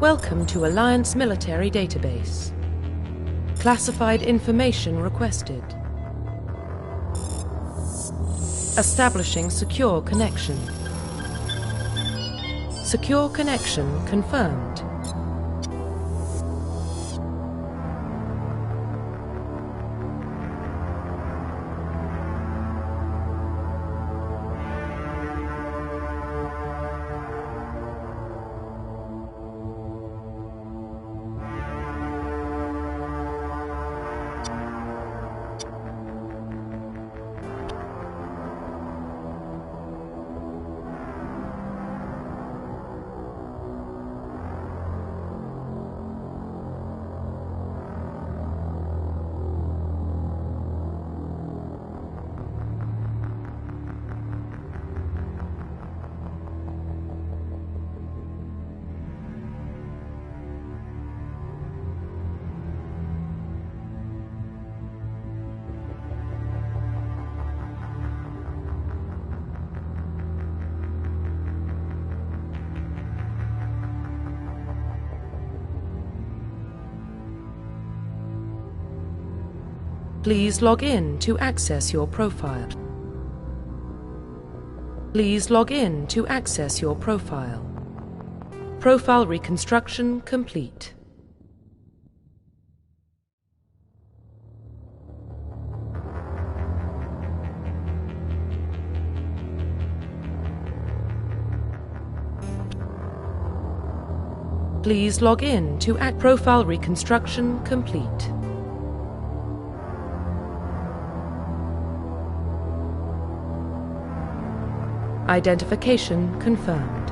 Welcome to Alliance Military Database. Classified information requested. Establishing secure connection. Secure connection confirmed. Please log in to access your profile. Please log in to access your profile. Profile reconstruction complete. Please log in to profile reconstruction complete. Identification confirmed.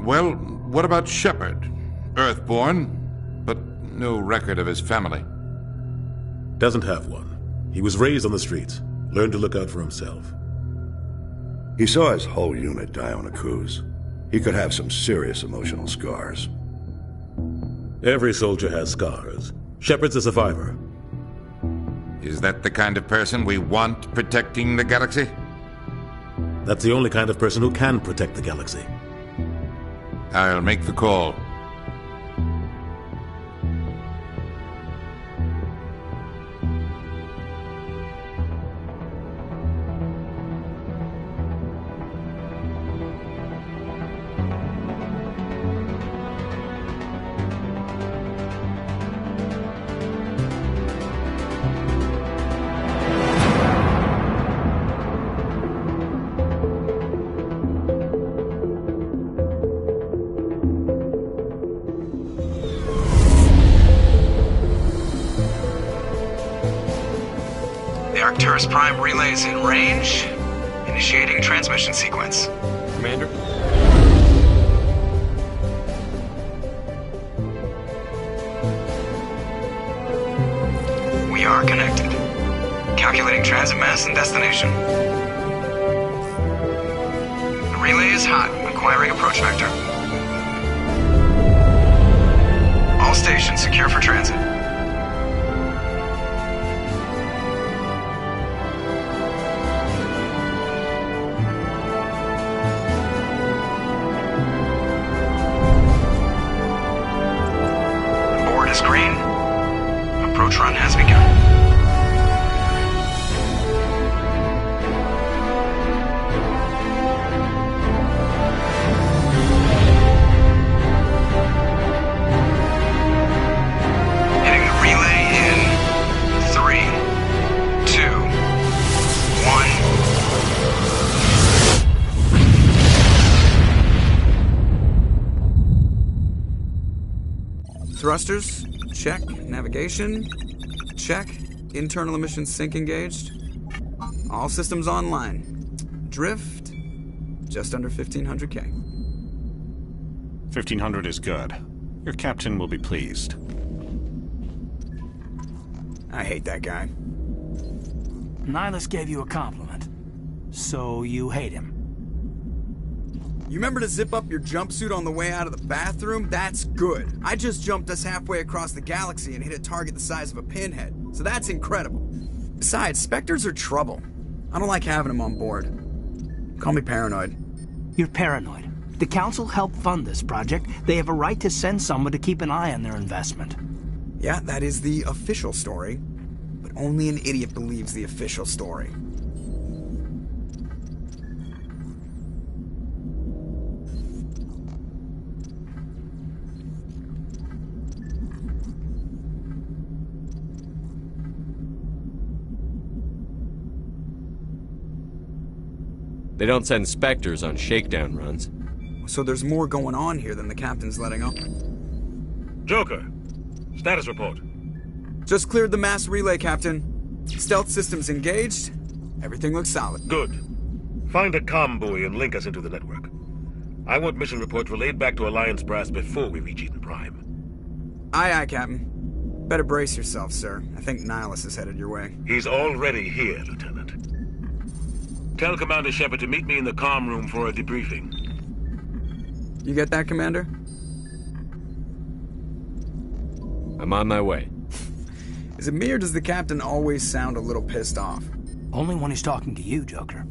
Well, what about Shepard? Earthborn, but no record of his family. Doesn't have one. He was raised on the streets. Learned to look out for himself. He saw his whole unit die on a cruise. He could have some serious emotional scars. Every soldier has scars. Shepard's a survivor. Is that the kind of person we want protecting the galaxy? That's the only kind of person who can protect the galaxy. I'll make the call. Arcturus Prime relays in range. Initiating transmission sequence. Commander? We are connected. Calculating transit mass and destination. The relay is hot. Acquiring approach vector. All stations secure for transit. Green. Approach run has begun. Hitting the relay in 3, 2, 1. Thrusters? Check. Navigation? Check. Internal emissions sync engaged. All systems online. Drift? Just under 1500K. 1500 is good. Your captain will be pleased. I hate that guy. Nihilus gave you a compliment. So you hate him. You remember to zip up your jumpsuit on the way out of the bathroom? That's good. I just jumped us halfway across the galaxy and hit a target the size of a pinhead, so that's incredible. Besides, Spectres are trouble. I don't like having them on board. Call me paranoid. You're paranoid. The Council helped fund this project. They have a right to send someone to keep an eye on their investment. Yeah, that is the official story. But only an idiot believes the official story. They don't send Spectres on shakedown runs. So there's more going on here than the captain's letting on. Joker, status report. Just cleared the mass relay, Captain. Stealth systems engaged. Everything looks solid. Good. Find a comm buoy and link us into the network. I want mission reports relayed back to Alliance Brass before we reach Eden Prime. Aye, aye, Captain. Better brace yourself, sir. I think Nihilus is headed your way. He's already here, Lieutenant. Tell Commander Shepard to meet me in the comm room for a debriefing. You get that, Commander? I'm on my way. Is it me or does the Captain always sound a little pissed off? Only when he's talking to you, Joker.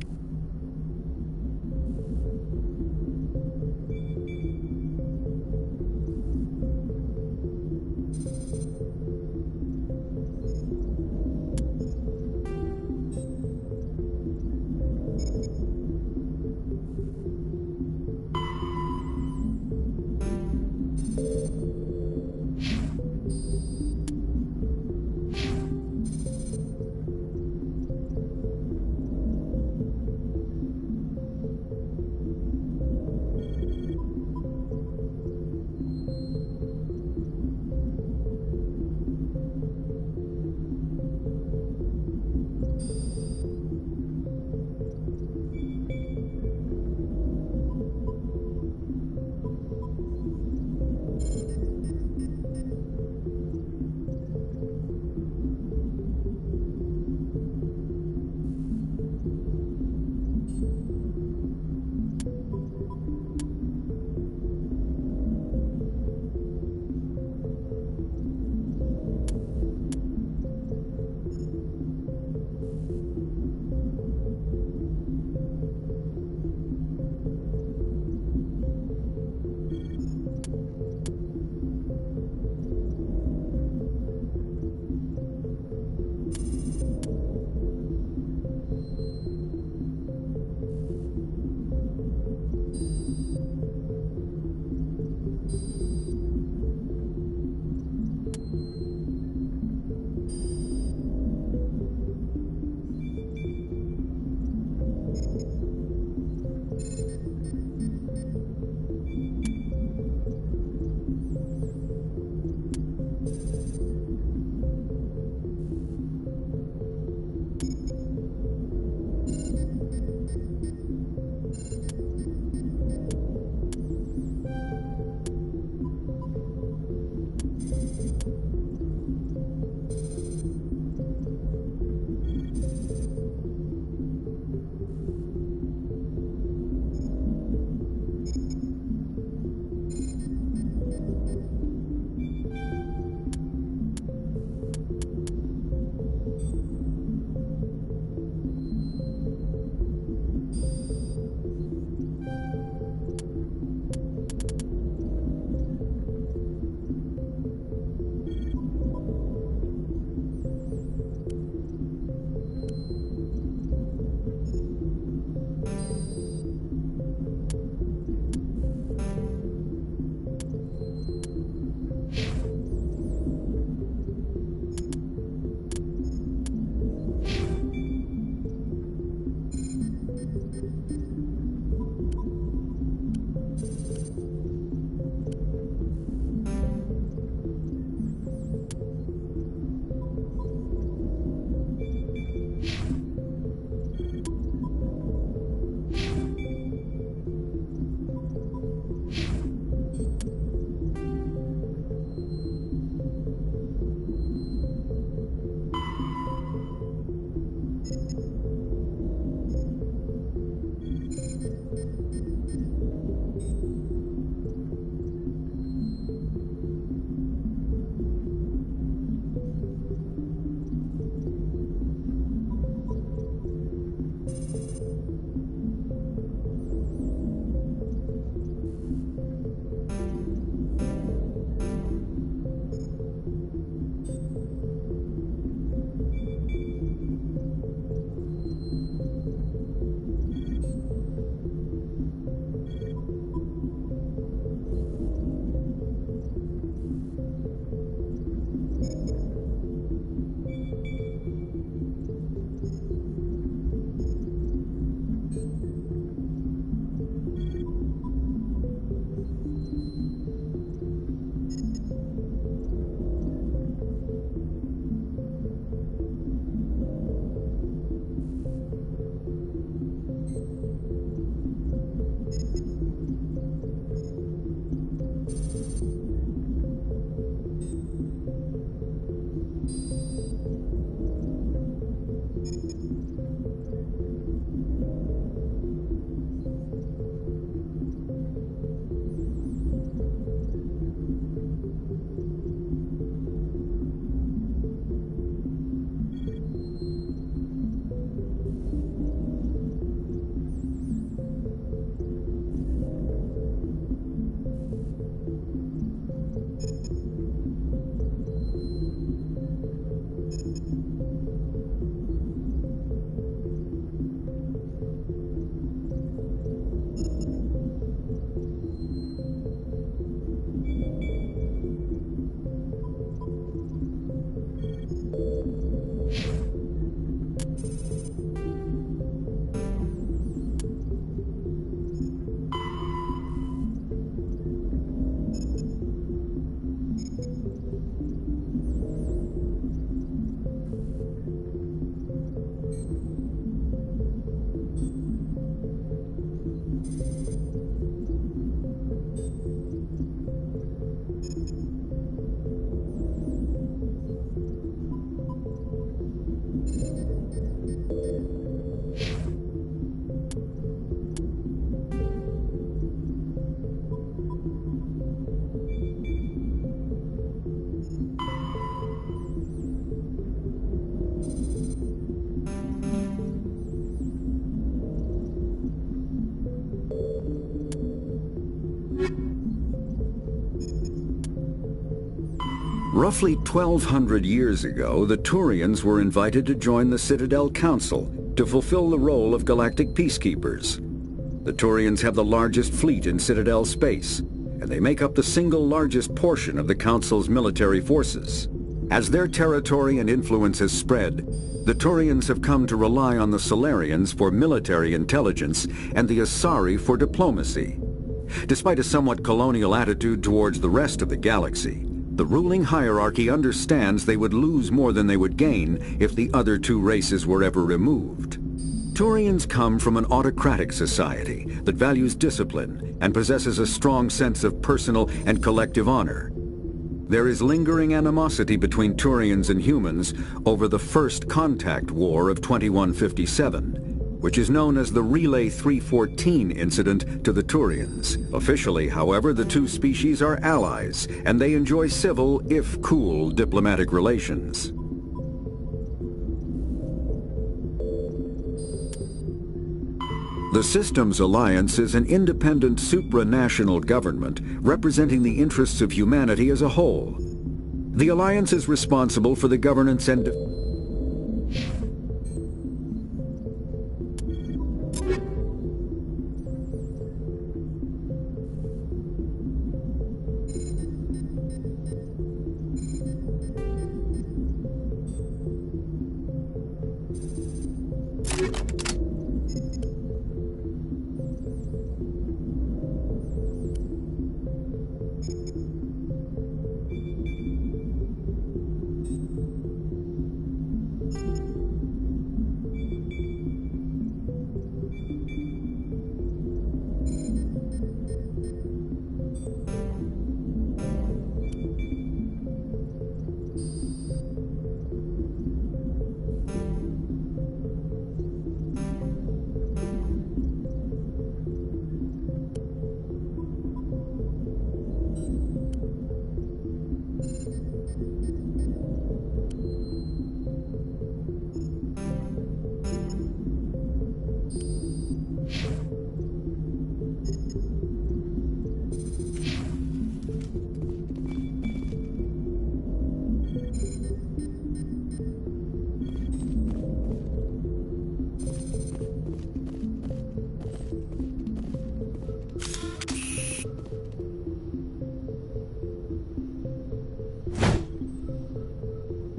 Roughly 1,200 years ago, the Turians were invited to join the Citadel Council to fulfill the role of galactic peacekeepers. The Turians have the largest fleet in Citadel space, and they make up the single largest portion of the Council's military forces. As their territory and influence has spread, the Turians have come to rely on the Solarians for military intelligence and the Asari for diplomacy. Despite a somewhat colonial attitude towards the rest of the galaxy, the ruling hierarchy understands they would lose more than they would gain if the other two races were ever removed. Turians come from an autocratic society that values discipline and possesses a strong sense of personal and collective honor. There is lingering animosity between Turians and humans over the First Contact War of 2157, which is known as the Relay 314 incident to the Turians. Officially, however, the two species are allies, and they enjoy civil, if cool, diplomatic relations. The Systems Alliance is an independent supranational government representing the interests of humanity as a whole. The Alliance is responsible for the governance and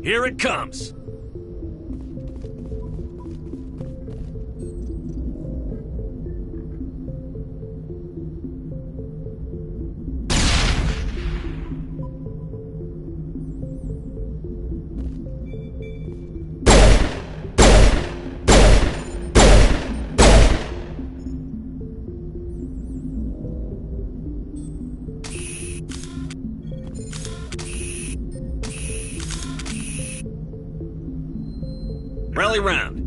Here it comes! Rally round.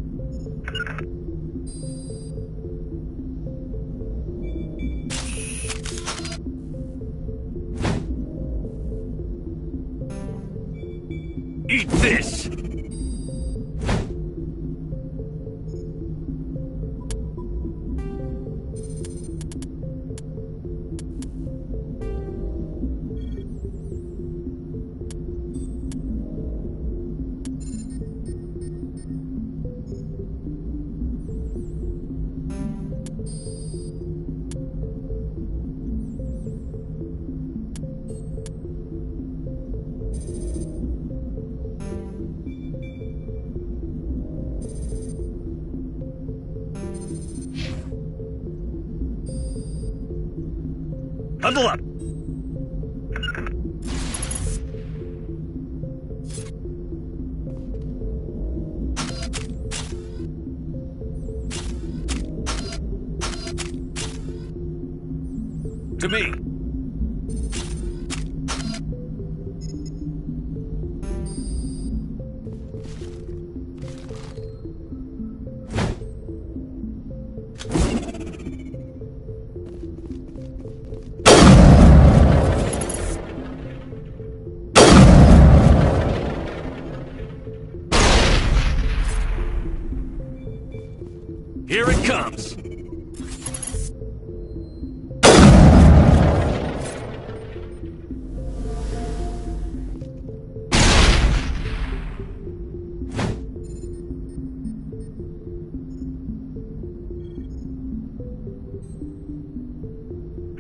Eat this! Huddle up! To me! Here it comes!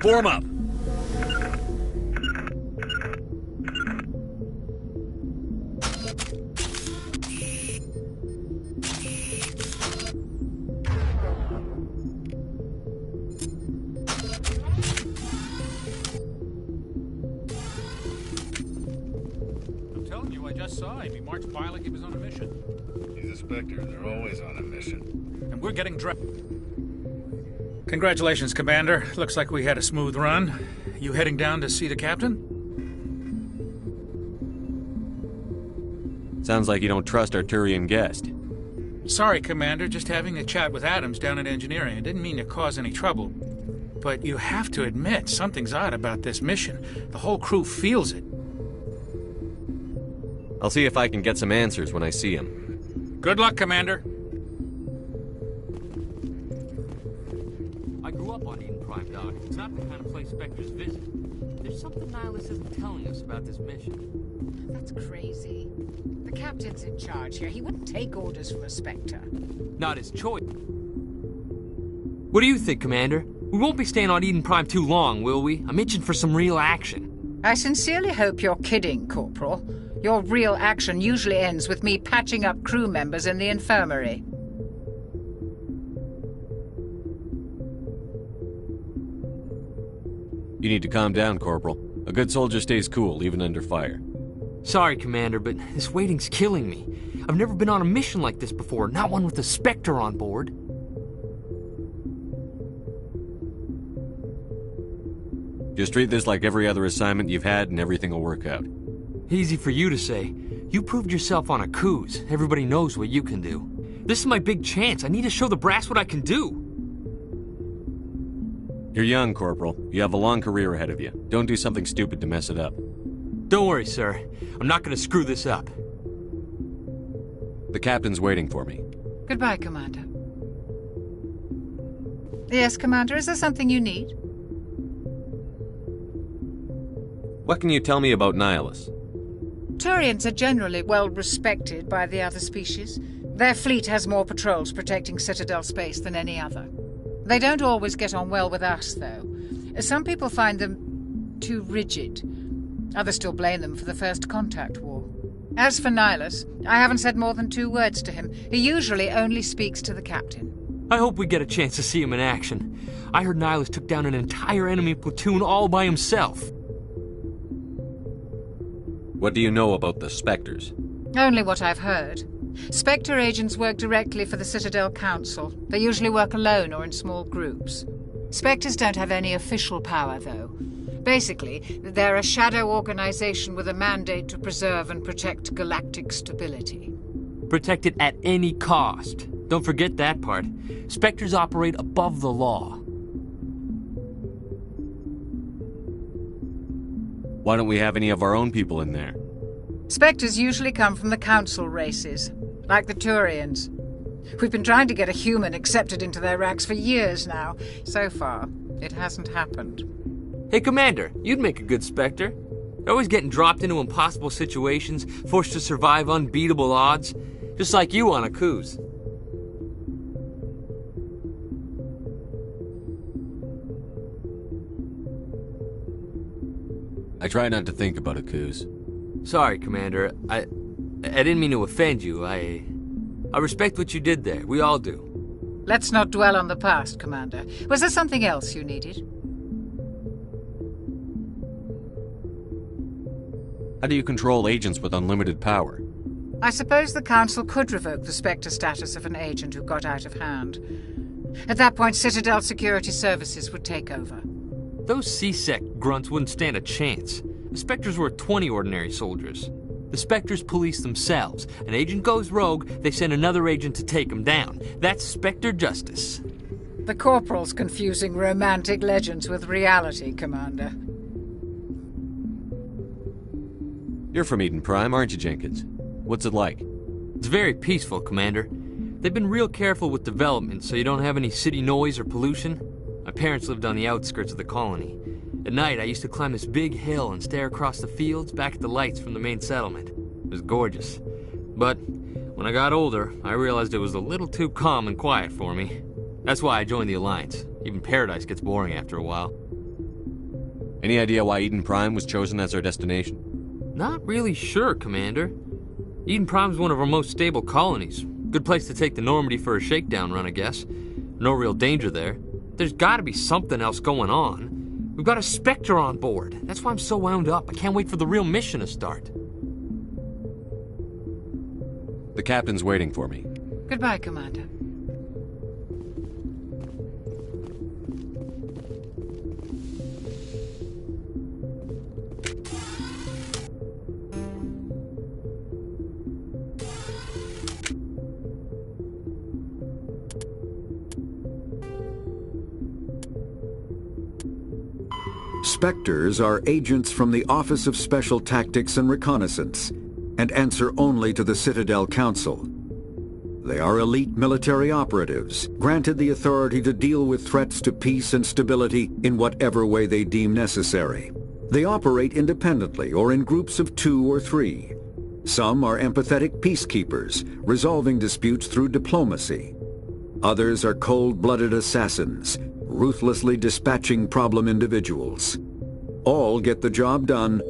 Form up. I'm telling you, I just saw him. He marched by like he was on a mission. He's a Spectre. They're always on a mission. And we're getting Congratulations, Commander. Looks like we had a smooth run. You heading down to see the captain? Sounds like you don't trust our Turian guest. Sorry, Commander. Just having a chat with Adams down at engineering. I didn't mean to cause any trouble. But you have to admit, something's odd about this mission. The whole crew feels it. I'll see if I can get some answers when I see him. Good luck, Commander. I grew up on Eden Prime, Doc. It's not the kind of place Spectres visit. There's something Nihilus isn't telling us about this mission. That's crazy. The captain's in charge here. He wouldn't take orders from a Spectre. Not his choice. What do you think, Commander? We won't be staying on Eden Prime too long, will we? I'm itching for some real action. I sincerely hope you're kidding, Corporal. Your real action usually ends with me patching up crew members in the infirmary. You need to calm down, Corporal. A good soldier stays cool, even under fire. Sorry, Commander, but this waiting's killing me. I've never been on a mission like this before, not one with a Spectre on board. Just treat this like every other assignment you've had and everything will work out. Easy for you to say. You proved yourself on Akuz. Everybody knows what you can do. This is my big chance. I need to show the brass what I can do. You're young, Corporal. You have a long career ahead of you. Don't do something stupid to mess it up. Don't worry, sir. I'm not going to screw this up. The captain's waiting for me. Goodbye, Commander. Yes, Commander, is there something you need? What can you tell me about Nihilus? Turians are generally well respected by the other species. Their fleet has more patrols protecting Citadel space than any other. They don't always get on well with us, though. Some people find them too rigid. Others still blame them for the First Contact War. As for Nihilus, I haven't said more than 2 words to him. He usually only speaks to the captain. I hope we get a chance to see him in action. I heard Nihilus took down an entire enemy platoon all by himself. What do you know about the Spectres? Only what I've heard. Spectre agents work directly for the Citadel Council. They usually work alone or in small groups. Spectres don't have any official power, though. Basically, they're a shadow organization with a mandate to preserve and protect galactic stability. Protect it at any cost. Don't forget that part. Spectres operate above the law. Why don't we have any of our own people in there? Spectres usually come from the Council races, like the Turians. We've been trying to get a human accepted into their ranks for years now. So far, it hasn't happened. Hey, Commander, you'd make a good Spectre. You're always getting dropped into impossible situations, forced to survive unbeatable odds, just like you on Akuz. I try not to think about Akuz. Sorry, Commander. I didn't mean to offend you. I respect what you did there. We all do. Let's not dwell on the past, Commander. Was there something else you needed? How do you control agents with unlimited power? I suppose the Council could revoke the Spectre status of an agent who got out of hand. At that point, Citadel Security Services would take over. Those C-Sec grunts wouldn't stand a chance. The Spectres were 20 ordinary soldiers. The Spectres police themselves. An agent goes rogue, they send another agent to take him down. That's Spectre justice. The Corporal's confusing romantic legends with reality, Commander. You're from Eden Prime, aren't you, Jenkins? What's it like? It's very peaceful, Commander. They've been real careful with development, so you don't have any city noise or pollution. My parents lived on the outskirts of the colony. At night, I used to climb this big hill and stare across the fields back at the lights from the main settlement. It was gorgeous. But when I got older, I realized it was a little too calm and quiet for me. That's why I joined the Alliance. Even Paradise gets boring after a while. Any idea why Eden Prime was chosen as our destination? Not really sure, Commander. Eden Prime's one of our most stable colonies. Good place to take the Normandy for a shakedown run, I guess. No real danger there. There's gotta be something else going on. We've got a Spectre on board. That's why I'm so wound up. I can't wait for the real mission to start. The captain's waiting for me. Goodbye, Commander. Spectres are agents from the Office of Special Tactics and Reconnaissance, and answer only to the Citadel Council. They are elite military operatives, granted the authority to deal with threats to peace and stability in whatever way they deem necessary. They operate independently or in groups of 2 or 3. Some are empathetic peacekeepers, resolving disputes through diplomacy. Others are cold-blooded assassins, ruthlessly dispatching problem individuals. All get the job done.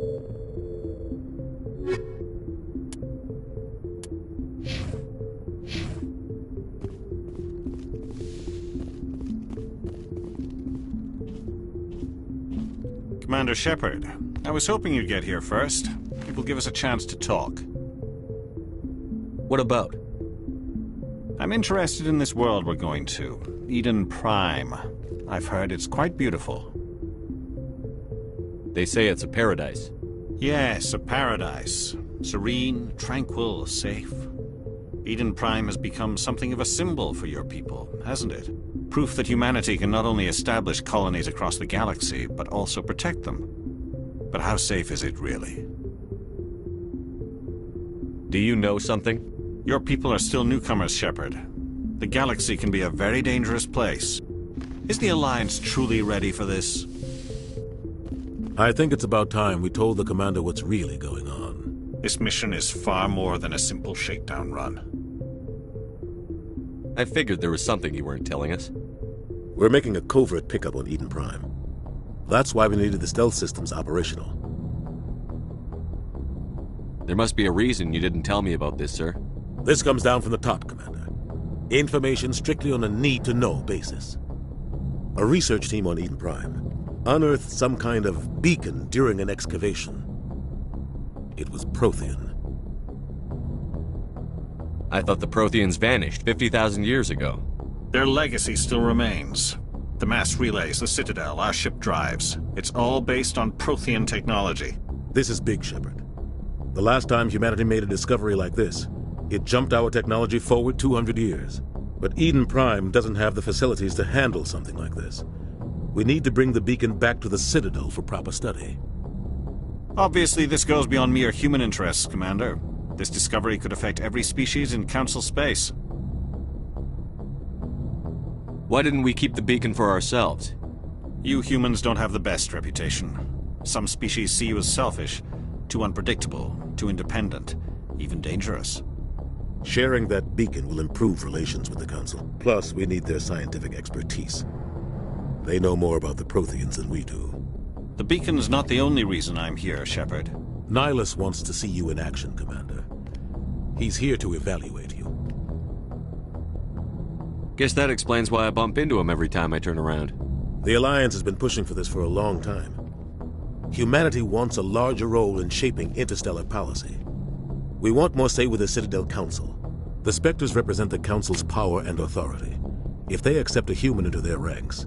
Commander Shepard, I was hoping you'd get here first. It will give us a chance to talk. What about? I'm interested in this world we're going to, Eden Prime. I've heard it's quite beautiful. They say it's a paradise. Yes, a paradise. Serene, tranquil, safe. Eden Prime has become something of a symbol for your people, hasn't it? Proof that humanity can not only establish colonies across the galaxy, but also protect them. But how safe is it really? Do you know something? Your people are still newcomers, Shepard. The galaxy can be a very dangerous place. Is the Alliance truly ready for this? I think it's about time we told the Commander what's really going on. This mission is far more than a simple shakedown run. I figured there was something you weren't telling us. We're making a covert pickup on Eden Prime. That's why we needed the stealth systems operational. There must be a reason you didn't tell me about this, sir. This comes down from the top, Commander. Information strictly on a need-to-know basis. A research team on Eden Prime unearthed some kind of beacon during an excavation. It was Prothean. I thought the Protheans vanished 50,000 years ago. Their legacy still remains. The mass relays, the Citadel, our ship drives. It's all based on Prothean technology. This is big, Shepard. The last time humanity made a discovery like this, it jumped our technology forward 200 years. But Eden Prime doesn't have the facilities to handle something like this. We need to bring the beacon back to the Citadel for proper study. Obviously, this goes beyond mere human interests, Commander. This discovery could affect every species in Council space. Why didn't we keep the beacon for ourselves? You humans don't have the best reputation. Some species see you as selfish, too unpredictable, too independent, even dangerous. Sharing that beacon will improve relations with the Council. Plus, we need their scientific expertise. They know more about the Protheans than we do. The beacon's not the only reason I'm here, Shepard. Nihilus wants to see you in action, Commander. He's here to evaluate you. Guess that explains why I bump into him every time I turn around. The Alliance has been pushing for this for a long time. Humanity wants a larger role in shaping interstellar policy. We want more say with the Citadel Council. The Spectres represent the Council's power and authority. If they accept a human into their ranks,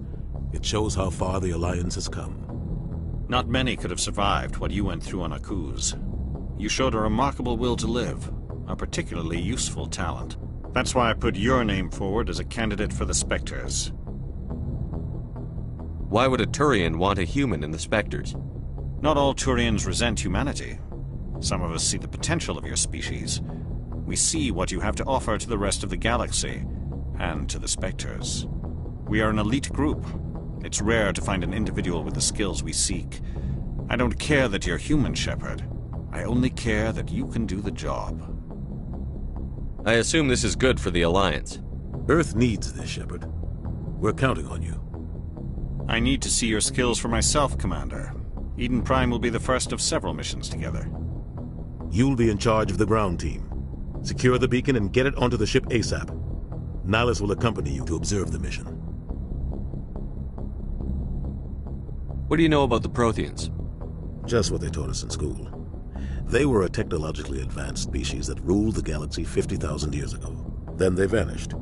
it shows how far the Alliance has come. Not many could have survived what you went through on Akuz. You showed a remarkable will to live, a particularly useful talent. That's why I put your name forward as a candidate for the Spectres. Why would a Turian want a human in the Spectres? Not all Turians resent humanity. Some of us see the potential of your species. We see what you have to offer to the rest of the galaxy, and to the Spectres. We are an elite group. It's rare to find an individual with the skills we seek. I don't care that you're human, Shepard. I only care that you can do the job. I assume this is good for the Alliance. Earth needs this, Shepard. We're counting on you. I need to see your skills for myself, Commander. Eden Prime will be the first of several missions together. You'll be in charge of the ground team. Secure the beacon and get it onto the ship ASAP. Nihilus will accompany you to observe the mission. What do you know about the Protheans? Just what they taught us in school. They were a technologically advanced species that ruled the galaxy 50,000 years ago. Then they vanished.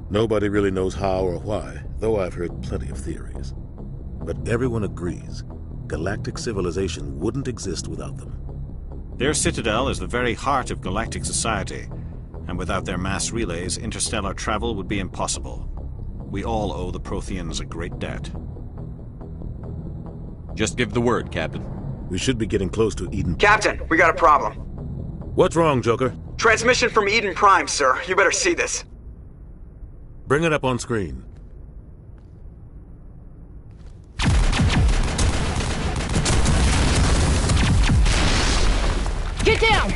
Nobody really knows how or why, though I've heard plenty of theories. But everyone agrees, galactic civilization wouldn't exist without them. Their citadel is the very heart of galactic society, and without their mass relays, interstellar travel would be impossible. We all owe the Protheans a great debt. Just give the word, Captain. We should be getting close to Eden. Captain, we got a problem. What's wrong, Joker? Transmission from Eden Prime, sir. You better see this. Bring it up on screen. Get down!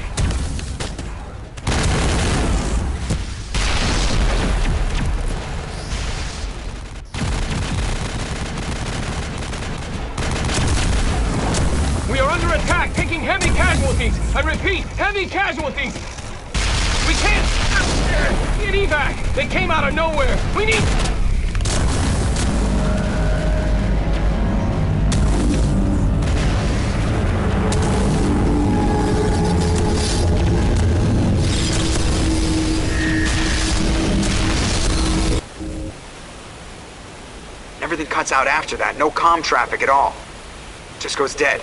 We are under attack, taking heavy casualties. I repeat, heavy casualties. We can't get evac. They came out of nowhere. We need... Everything cuts out after that. No comm traffic at all. Just goes dead.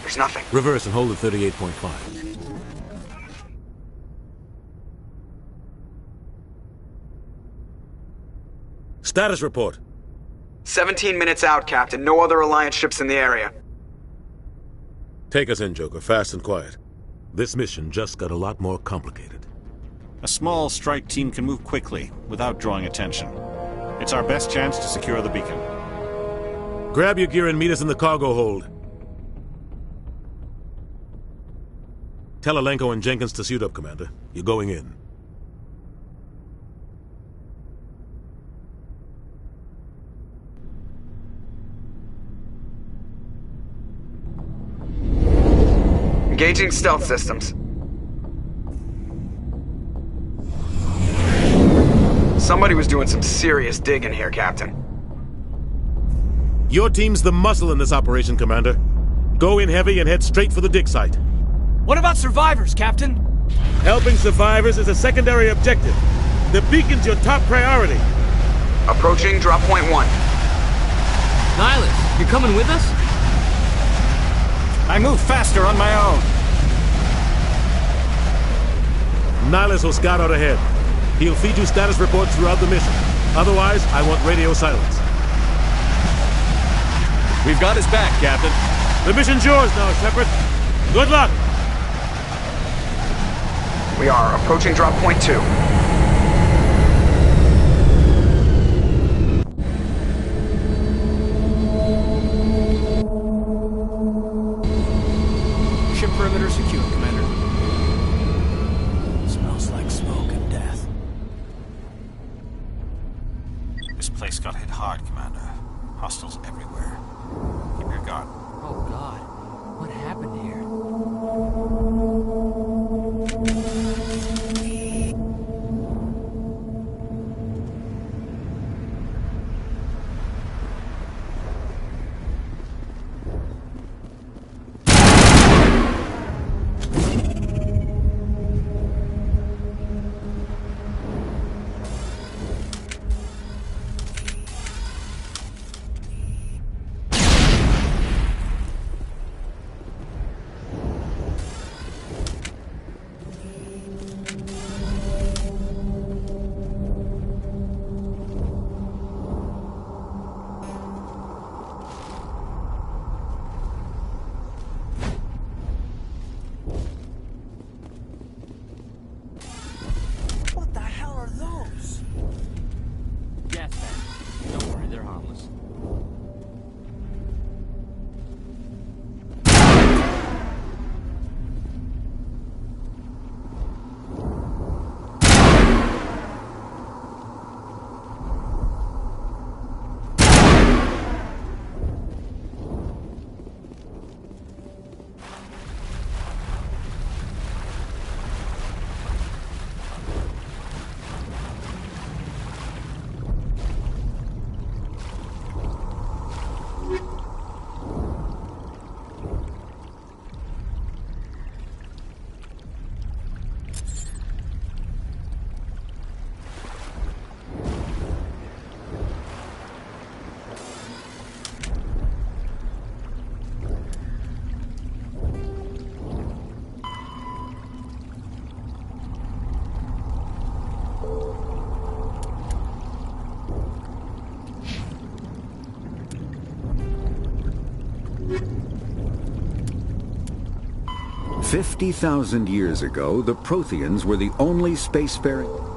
There's nothing. Reverse and hold at 38.5. Status report. 17 minutes out, Captain. No other Alliance ships in the area. Take us in, Joker, fast and quiet. This mission just got a lot more complicated. A small strike team can move quickly, without drawing attention. It's our best chance to secure the beacon. Grab your gear and meet us in the cargo hold. Tell Alenko and Jenkins to suit up, Commander. You're going in. Engaging stealth systems. Somebody was doing some serious digging here, Captain. Your team's the muscle in this operation, Commander. Go in heavy and head straight for the dig site. What about survivors, Captain? Helping survivors is a secondary objective. The beacon's your top priority. Approaching drop point 1. Nihilus, you coming with us? I move faster on my own. Nihilus will scout out ahead. He'll feed you status reports throughout the mission. Otherwise, I want radio silence. We've got his back, Captain. The mission's yours now, Shepard. Good luck! We are approaching drop point 2. Ship perimeter secure, Commander. Smells like smoke and death. This place got hit hard, Commander. Hostiles everywhere. Keep your guard. Oh, God. What happened here? 50,000 years ago, the Protheans were the only spacefaring...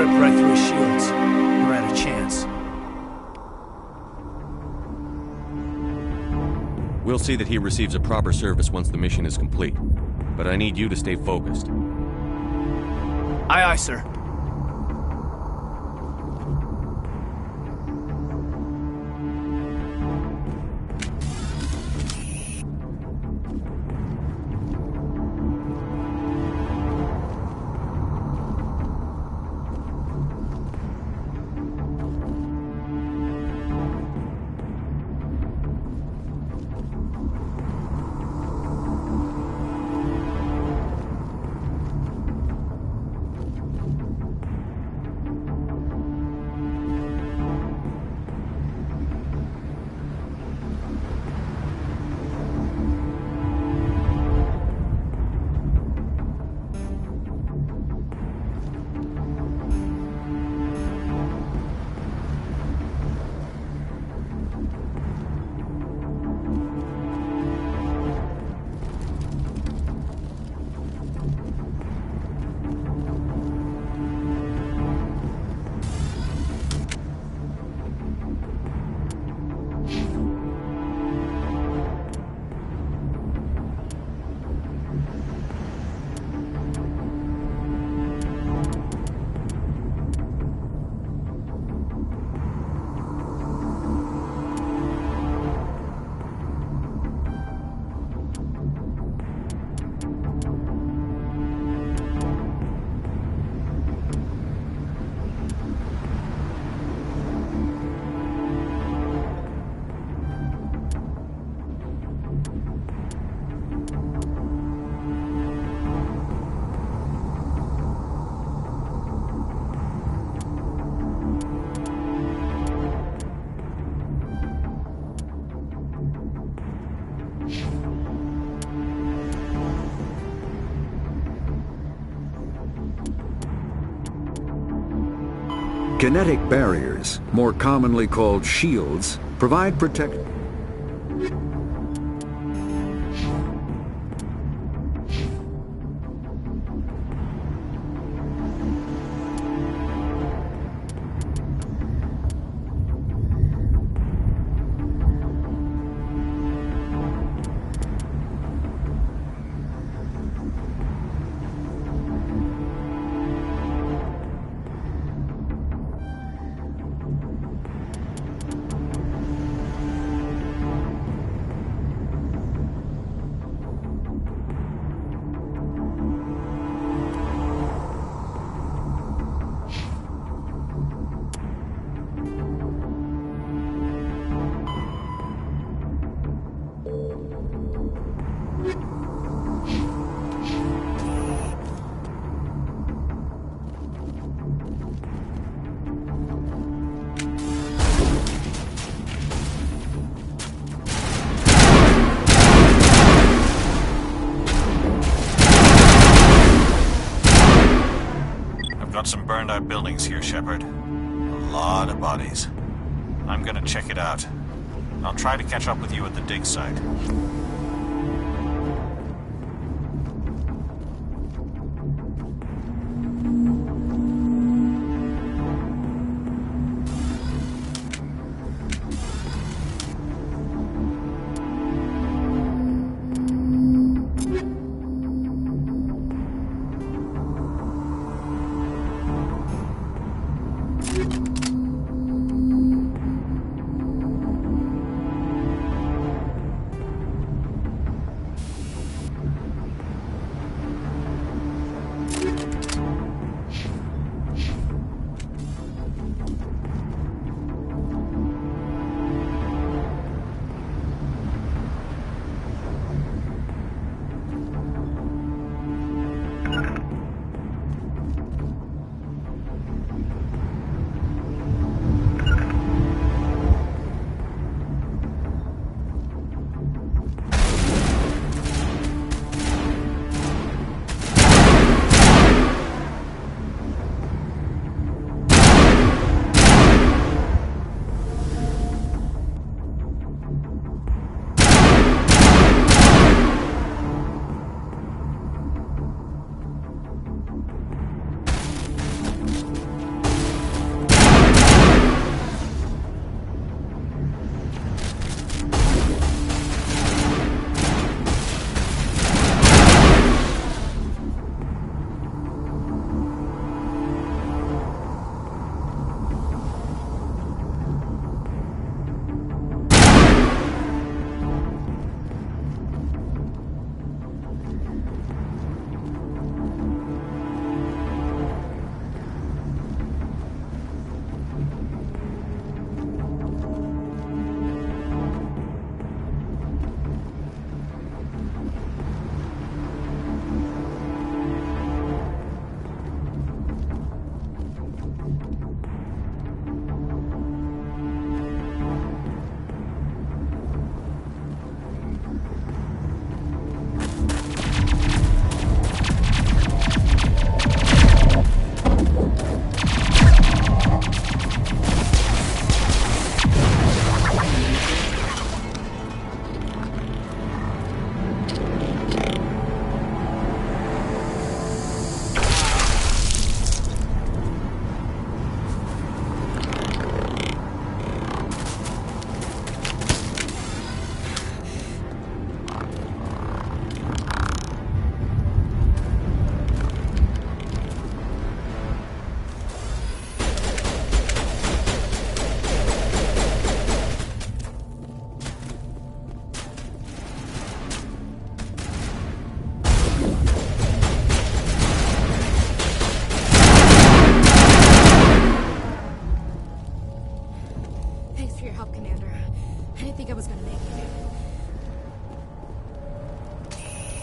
rip right through his shields. Never had a chance. We'll see that he receives a proper service once the mission is complete. But I need you to stay focused. Aye, aye, sir. Kinetic barriers, more commonly called shields, provide protection. Some burned out buildings here, Shepard. A lot of bodies. I'm gonna check it out. I'll try to catch up with you at the dig site.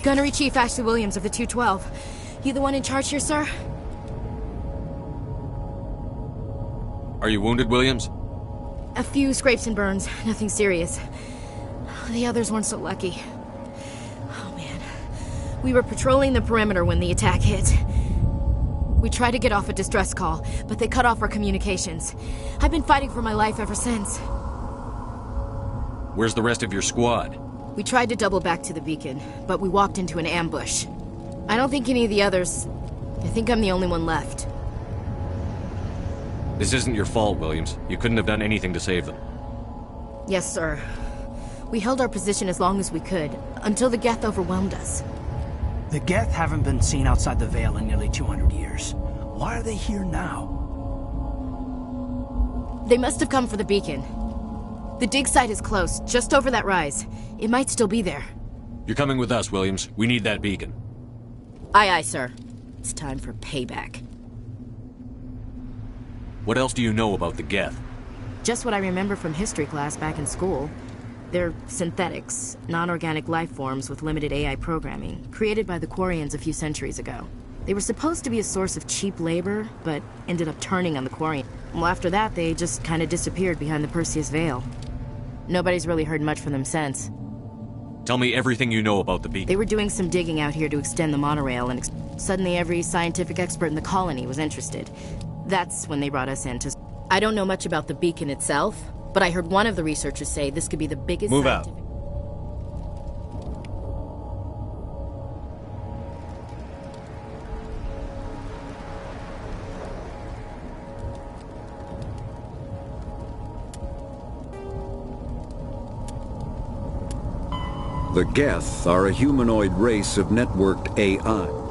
Gunnery Chief Ashley Williams of the 212. You the one in charge here, sir? Are you wounded, Williams? A few scrapes and burns, nothing serious. The others weren't so lucky. Oh man. We were patrolling the perimeter when the attack hit. We tried to get off a distress call, but they cut off our communications. I've been fighting for my life ever since. Where's the rest of your squad? We tried to double back to the beacon, but we walked into an ambush. I don't think any of the others... I think I'm the only one left. This isn't your fault, Williams. You couldn't have done anything to save them. Yes, sir. We held our position as long as we could, until the Geth overwhelmed us. The Geth haven't been seen outside the Veil in nearly 200 years. Why are they here now? They must have come for the beacon. The dig site is close, just over that rise. It might still be there. You're coming with us, Williams. We need that beacon. Aye, aye, sir. It's time for payback. What else do you know about the Geth? Just what I remember from history class back in school. They're synthetics, non-organic life forms with limited AI programming, created by the Quarians a few centuries ago. They were supposed to be a source of cheap labor, but ended up turning on the Quarian. Well, after that, they just kind of disappeared behind the Perseus Veil. Nobody's really heard much from them since. Tell me everything you know about the beacon. They were doing some digging out here to extend the monorail, and suddenly every scientific expert in the colony was interested. That's when they brought us in to... I don't know much about the beacon itself, but I heard one of the researchers say this could be the biggest... Move out. The Geth are a humanoid race of networked AI.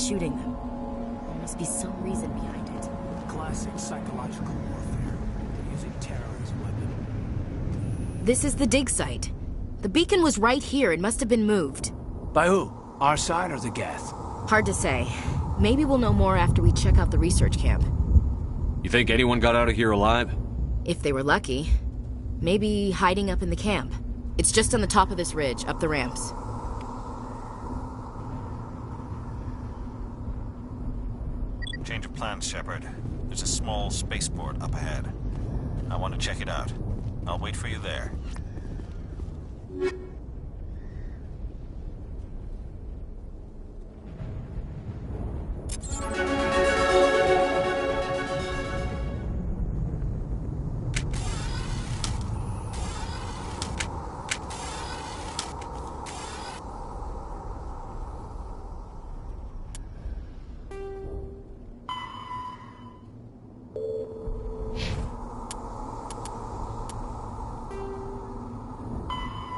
shooting them. There must be some reason behind it. Classic psychological warfare. Using terror as a weapon. This is the dig site. The beacon was right here. It must have been moved. By who? Our side or the Geth? Hard to say. Maybe we'll know more after we check out the research camp. You think anyone got out of here alive? If they were lucky. Maybe hiding up in the camp. It's just on the top of this ridge, up the ramps. Change of plans, Shepard. There's a small spaceport up ahead. I want to check it out. I'll wait for you there.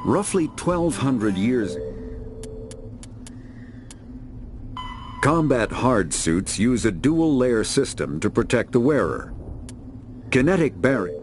Roughly 1,200 years ago, combat hard suits use a dual-layer system to protect the wearer. Kinetic barrier.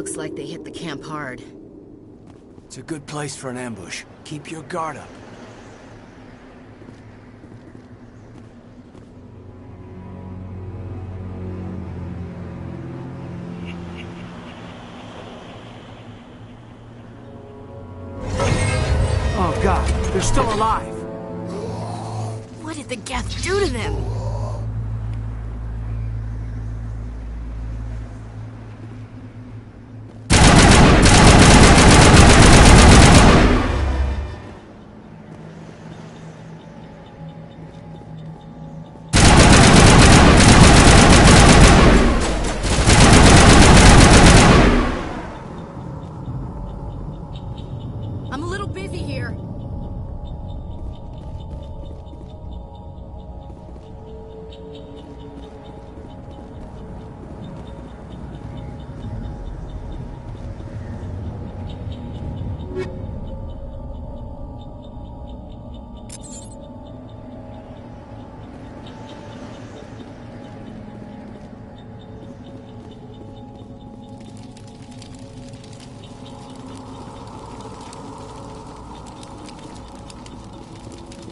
Looks like they hit the camp hard. It's a good place for an ambush. Keep your guard up. Oh God, they're still alive! What did the Geth do to them? I'm a little busy here.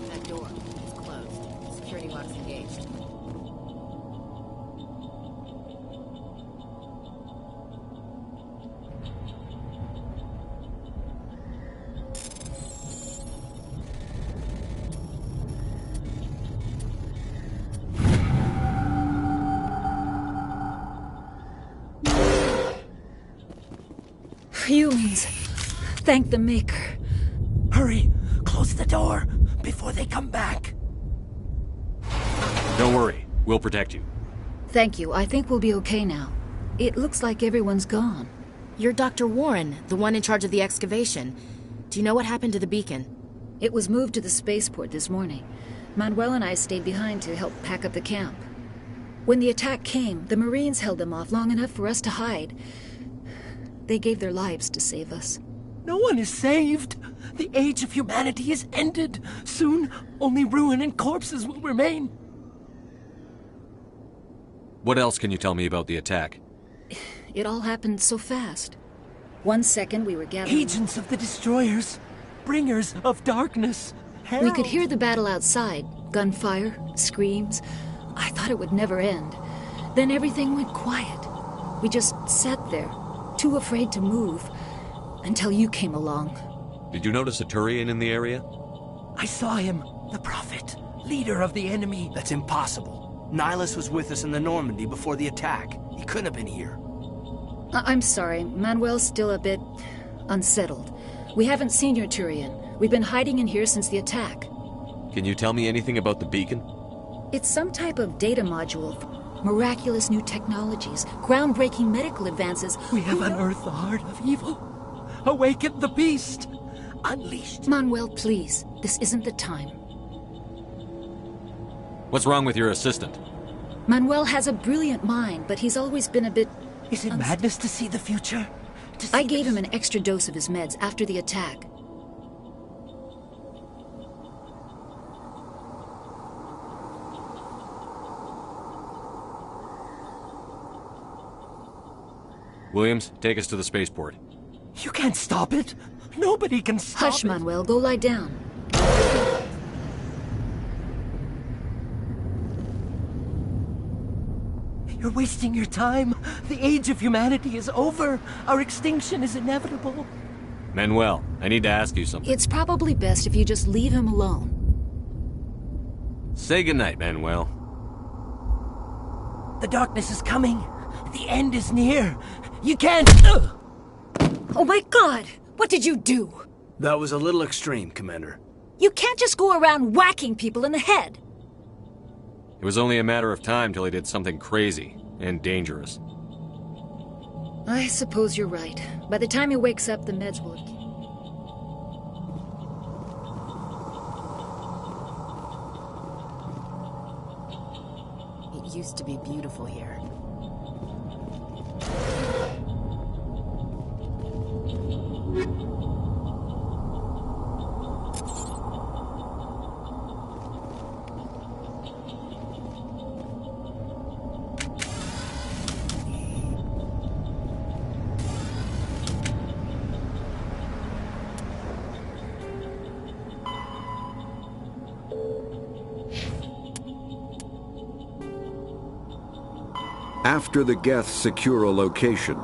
That door is closed. Security lock's engaged. Humans. Thank the Maker. Hurry! Close the door before they come back. Don't worry. We'll protect you. Thank you. I think we'll be okay now. It looks like everyone's gone. You're Dr. Warren, the one in charge of the excavation. Do you know what happened to the beacon? It was moved to the spaceport this morning. Manuel and I stayed behind to help pack up the camp. When the attack came, the Marines held them off long enough for us to hide. They gave their lives to save us. No one is saved. The age of humanity is ended. Soon, only ruin and corpses will remain. What else can you tell me about the attack? It all happened so fast. 1 second we were gathering... Agents of the Destroyers. Bringers of darkness. We could hear the battle outside. Gunfire, screams. I thought it would never end. Then everything went quiet. We just sat there, too afraid to move, until you came along. Did you notice a Turian in the area? I saw him. The Prophet. Leader of the enemy. That's impossible. Nihilus was with us in the Normandy before the attack. He couldn't have been here. I'm sorry. Manuel's still a bit... unsettled. We haven't seen your Turian. We've been hiding in here since the attack. Can you tell me anything about the beacon? It's some type of data module. Miraculous new technologies. Groundbreaking medical advances. We have unearthed the heart of evil. Awaken the beast. Unleashed. Manuel, please. This isn't the time. What's wrong with your assistant? Manuel has a brilliant mind, but he's always been a bit... Is it madness to see the future? I gave him an extra dose of his meds after the attack. Williams, take us to the spaceport. You can't stop it. Nobody can stop Hush, it. Manuel. Go lie down. You're wasting your time. The age of humanity is over. Our extinction is inevitable. Manuel, I need to ask you something. It's probably best if you just leave him alone. Say goodnight, Manuel. The darkness is coming. The end is near. You can't... Oh my God! What did you do? That was a little extreme, Commander. You can't just go around whacking people in the head. It was only a matter of time till he did something crazy and dangerous. I suppose you're right. By the time he wakes up, the meds will... It used to be beautiful here. after the Geth secure a location.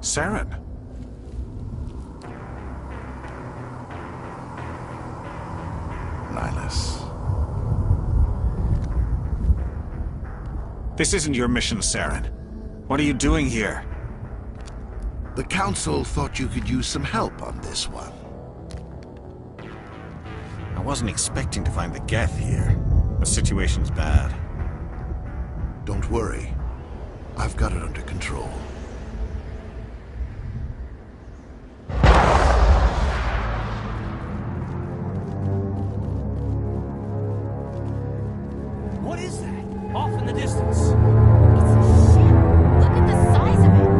Saren. Nihilus. This isn't your mission, Saren. What are you doing here? The Council thought you could use some help on this one. I wasn't expecting to find the Geth here. The situation's bad. Don't worry. I've got it under control. What is that? Off in the distance. Look at the size of it.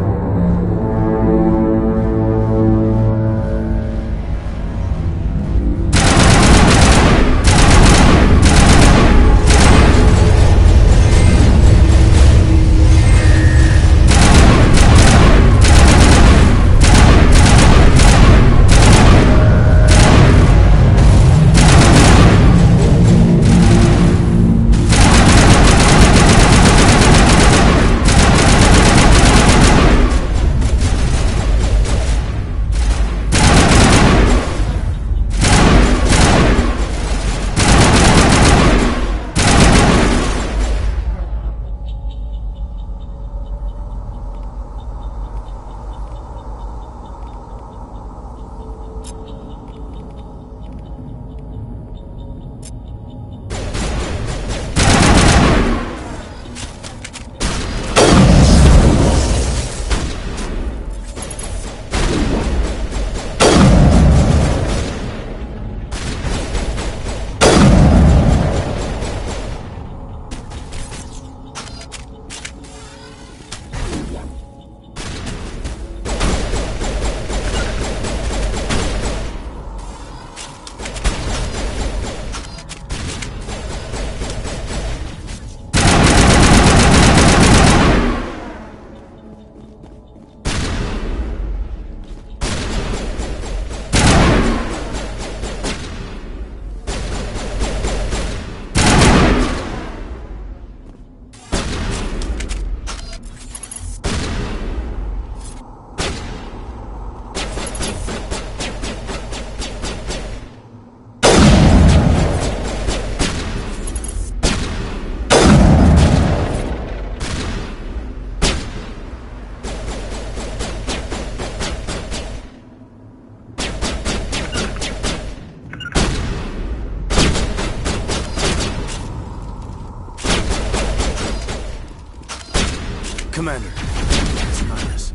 Commander, it's Nihilus.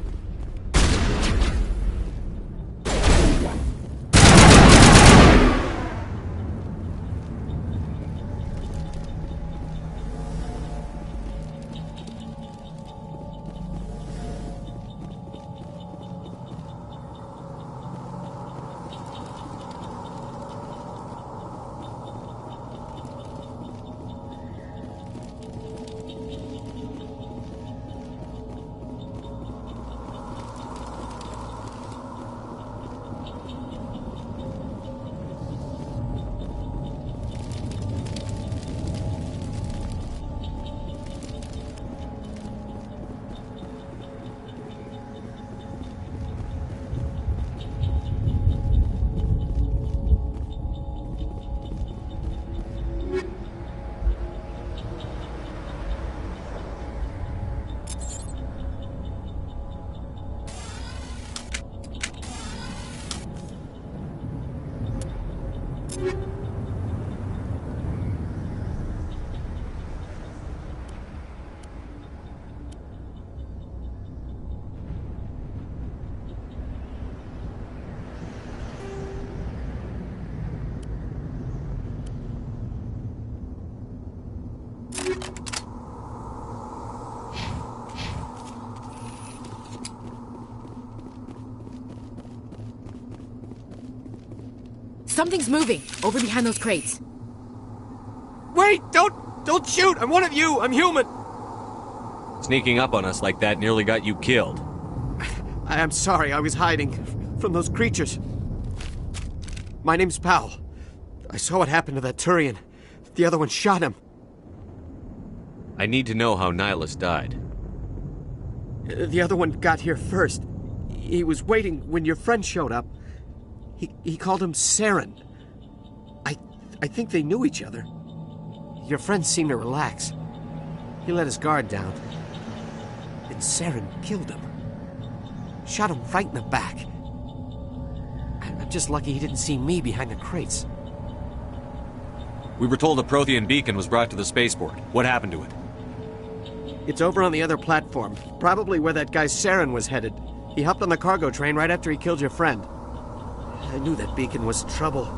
Something's moving, over behind those crates. Wait! Don't shoot! I'm one of you! I'm human! Sneaking up on us like that nearly got you killed. I'm sorry, I was hiding from those creatures. My name's Powell. I saw what happened to that Turian. The other one shot him. I need to know how Nihilus died. The other one got here first. He was waiting when your friend showed up. He called him Saren. I think they knew each other. Your friend seemed to relax. He let his guard down. And Saren killed him. Shot him right in the back. I'm just lucky he didn't see me behind the crates. We were told a Prothean beacon was brought to the spaceport. What happened to it? It's over on the other platform. Probably where that guy Saren was headed. He hopped on the cargo train right after he killed your friend. I knew that beacon was trouble.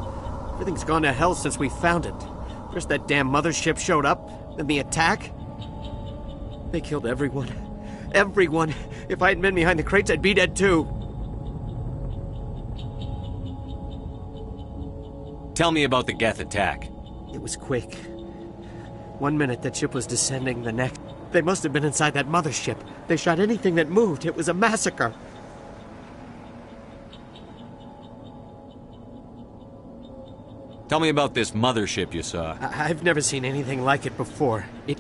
Everything's gone to hell since we found it. First that damn mothership showed up, then the attack. They killed everyone. Everyone. If I hadn't been behind the crates, I'd be dead too. Tell me about the Geth attack. It was quick. 1 minute that ship was descending, the next. They must have been inside that mothership. They shot anything that moved. It was a massacre. Tell me about this mothership you saw. I've never seen anything like it before. It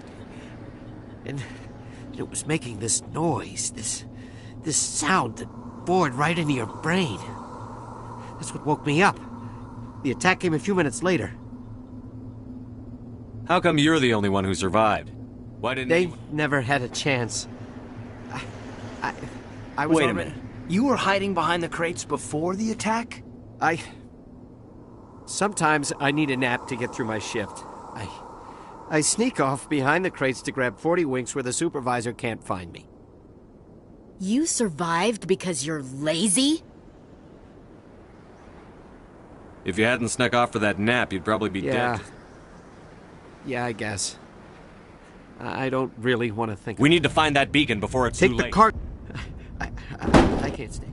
was making this noise, this sound that bored right into your brain. That's what woke me up. The attack came a few minutes later. How come you're the only one who survived? Why didn't they never had a chance? I was Wait a minute. You were hiding behind the crates before the attack? Sometimes I need a nap to get through my shift. I sneak off behind the crates to grab 40 winks where the supervisor can't find me. You survived because you're lazy? If you hadn't snuck off for that nap, you'd probably be dead. Yeah, I guess. I don't really want to think. We need to find that beacon before it's too late. Take the cart. I can't stay.